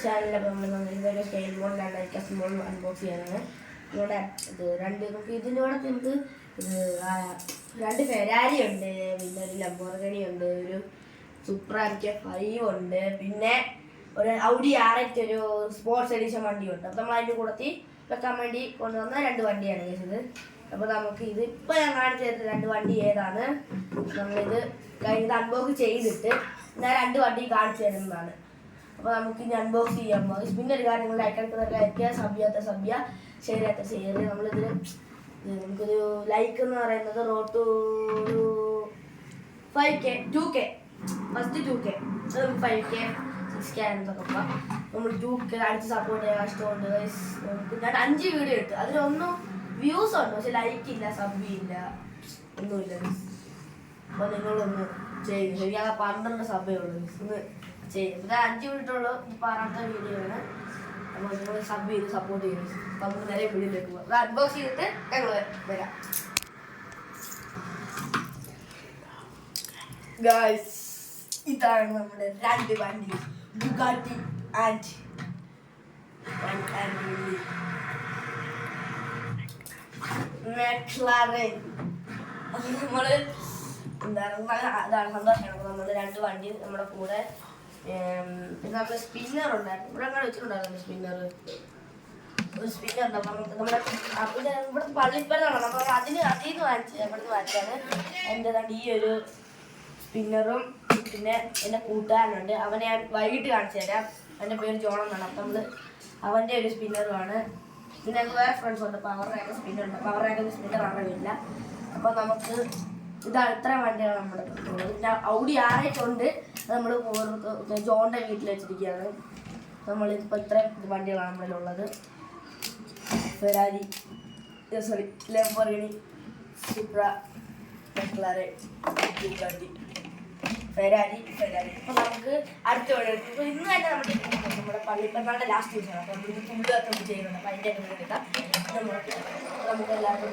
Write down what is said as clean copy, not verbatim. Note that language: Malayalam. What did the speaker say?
ചാനലിൽ ഇതൊരു സ്കെയിൽ മോഡിലാണ് സ്മോൾ അൺബോക്സ് ചെയ്യാനാണ്. ഇവിടെ ഇത് നമുക്ക് ഇതിനോടെ നമുക്ക് രണ്ട് ഫെരാരി ഉണ്ട്, പിന്നെ ഒരു ലംബോർഗിനി ഉണ്ട്, ഒരു സുപ്രാൻകെ 5 ഉണ്ട്, പിന്നെ ഒരു ഔഡി R8 ഒരു സ്പോർട്സ് എഡിഷൻ വണ്ടിയുണ്ട്. അപ്പോൾ നമ്മൾ അതിൻ്റെ കൂടത്തിൽ വെക്കാൻ വേണ്ടി കൊണ്ടുവന്ന രണ്ട് വണ്ടിയാണ് ഇത്. അപ്പോൾ നമുക്ക് ഇത് ഇപ്പോൾ ഞാൻ കാണിച്ചു തരുന്ന രണ്ട് വണ്ടി ഏതാണ്, നമ്മളിത് കഴിഞ്ഞത് അൺബോക്സ് ചെയ്തിട്ട് ഞാൻ രണ്ട് വണ്ടി കാണിച്ചു തരുന്നതാണ്. അപ്പോൾ നമുക്ക് ഇനി അൺബോക്സ് ചെയ്യാൻ പോകും. പിന്നെ ഒരു കാര്യം ലൈക്ക് അയക്കുക, സബ്യ ഷെയർ ഷെയർ. നമ്മളിതിൽ നമുക്കൊരു ലൈക്ക് എന്ന് പറയുന്നത് road to 5K 2K first 2K 5K 6K എന്നൊക്കെ പോകാം. നമ്മൾ 2K അടിച്ച് സപ്പോർട്ട് ചെയ്യാൻ ഇഷ്ടമുണ്ട്. ഞാൻ 5 വീഡിയോ ഇട്ടു, അതിലൊന്നും വ്യൂസ് ഉണ്ട്, പക്ഷെ ലൈക്ക് ഇല്ല, സബ് ഇല്ല, ഒന്നുമില്ല. അപ്പോൾ നിങ്ങളൊന്ന് ചെയ്യും. ശരിയാ 12 സബേ ഉള്ളൂ, ഒന്ന് ചെയ്യും. പിന്നെ 5 മിനിറ്റുള്ളൂ. ഇപ്പോൾ 6ാമത്തെ വീഡിയോ ആണ്. അപ്പോൾ നിങ്ങൾ സബ് ചെയ്ത് സപ്പോർട്ട് ചെയ്യും. അപ്പോൾ നമുക്ക് നേരെ വീഡിയോയിലേക്ക് പോകാം. അൺബോക്സ് ചെയ്തിട്ട് ഞങ്ങൾ വരാം. ഗായ്സ്, ഇതാണ് നമ്മുടെ രണ്ട് വണ്ടി, ബുഗാട്ടി ആൻഡ് മെക്ലാറൻ. നമ്മള് എന്താണ് അതാണ് സന്തോഷമാണ്. അപ്പോൾ നമ്മൾ രണ്ട് വണ്ടി നമ്മുടെ കൂടെ. നമ്മുടെ സ്പിന്നർ ഉണ്ടായിരുന്നു, ഇവിടെ അങ്ങനെ വെച്ചിട്ടുണ്ടായിരുന്നു സ്പിന്നർ. ഒരു സ്പിന്നർ ഉണ്ട്. അപ്പം നമ്മുടെ പിന്നെ ഇവിടുത്തെ പള്ളിപ്പനാണ്. അപ്പോൾ അതിന് ഇവിടുന്ന് വാങ്ങിച്ചാണ് എൻ്റെതാണ് ഈ ഒരു സ്പിന്നറും. പിന്നെ എൻ്റെ കൂട്ടുകാരനുണ്ട്, അവനെ ഞാൻ വൈകിട്ട് കാണിച്ചു തരാം. എൻ്റെ പേര് ജോൺ എന്നാണ്. അപ്പം നമ്മൾ അവൻ്റെ ഒരു സ്പിന്നറുമാണ്. പിന്നെ ഞങ്ങൾക്ക് വേറെ ഫ്രണ്ട്സ് ഉണ്ട്, അപ്പോൾ അവരുടെയൊക്കെ സ്പിന്നറുണ്ട്. അപ്പോൾ അവരുടെയൊക്കെ സ്പിന്നർ അറിയില്ല. അപ്പോൾ നമുക്ക് ഇതാണ് ഇത്ര വണ്ടിയാണ് നമ്മുടെ. പിന്നെ ഔഡി R8 ഉണ്ട്, അത് നമ്മൾ ജോണിൻ്റെ വീട്ടിൽ വെച്ചിരിക്കുകയാണ്. നമ്മളിപ്പോൾ ഇത്രയും വണ്ടികളാണ് നമ്മളിലുള്ളത്. ഫെരാരി, സോറി ലംബോർഗിനി, സുപ്ര, മെക്ലാറൻ, ബുഗാട്ടി, ഫെരാരി. അപ്പോൾ നമുക്ക് അടുത്ത വീഡിയോ ഇപ്പോൾ ഇന്ന് തന്നെ നമ്മുടെ പള്ളിപ്പെരുന്നാളിൻ്റെ ലാസ്റ്റ് ദിവസമാണ്. അപ്പോൾ നമ്മളിത് ഫുള്ളൊക്കെ നമുക്ക് ചെയ്യുന്നുണ്ട്. അപ്പോൾ അതിൻ്റെ വീഡിയോ എടുക്കാം. നമുക്ക് എല്ലാവർക്കും